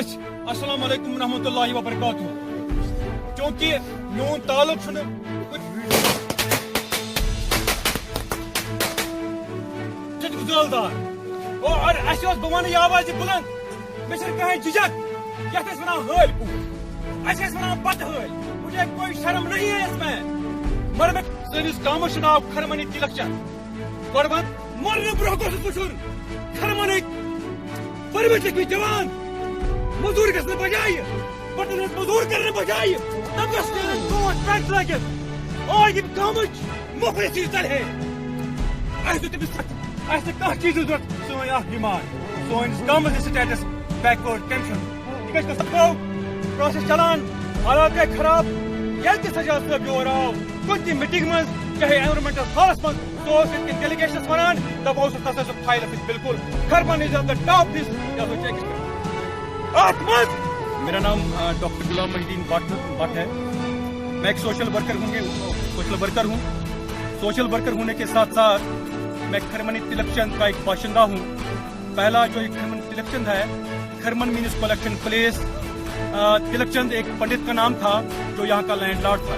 अस्सलाम वालेकुम रहमतुल्लाहि व बरकातुहू। क्योंकि मीन ताल्लुक गुजरदार और बह वन आवाज बुलंद मे कहें झिझक ये हल पत हल मुझे कोई शर्म नहीं है इसमें मगर सैनिस गाँव नाव खरमनी तिलक चंद मरने ब्रोह वुन खरमनिक परवरिश लिखी जवान मजूर गए बजाय बटन मजूर करने बजाय तबस पैंट लगित और ये गाँव मुफ्त चीज तल है कह चीज जरूरत सोन डिमांड सोन गाँव स्टेटस बैकवर्ड टेंशन प्रोसेस चलान हालात गए खराब ये सजाद साहब योर आव कुछ मीटिंग मज चाहे एनवायरमेंटल हॉलस मज तो डेलीगेशन वन तब फाइल बिल्कुल खरमन is on the top list मेरा नाम डॉक्टर गुलाम महीदीन भट्ट है। मैं एक सोशल वर्कर हूँ। सोशल वर्कर होने के साथ साथ मैं खरमनी तिलक चंद का एक बाशिंदा हूँ। पहला जो खरमन तिलक चंद है, खरमन मीन्स कलेक्शन प्लेस। तिलक चंद एक पंडित का नाम था जो यहाँ का लैंडलॉर्ड था।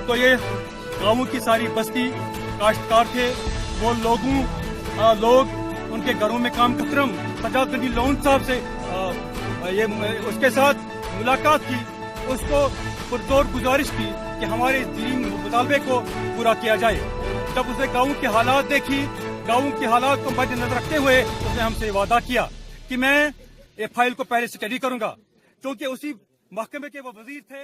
तो ये गाँव की सारी बस्ती काश्तकार थे। वो लोग उनके घरों में काम करम सजाद गंजी लोन साहब से ये उसके साथ मुलाकात की, उसको पुरजोर गुजारिश की कि हमारे दीनी मुतालबे को पूरा किया जाए। जब उसने गाँव के हालात देखी, गाँव के हालात को मद्देनजर रखते हुए उसने हमसे वादा किया कि मैं ये फाइल को पहले स्टडी करूंगा, क्योंकि उसी महकमे के वो वजीर थे।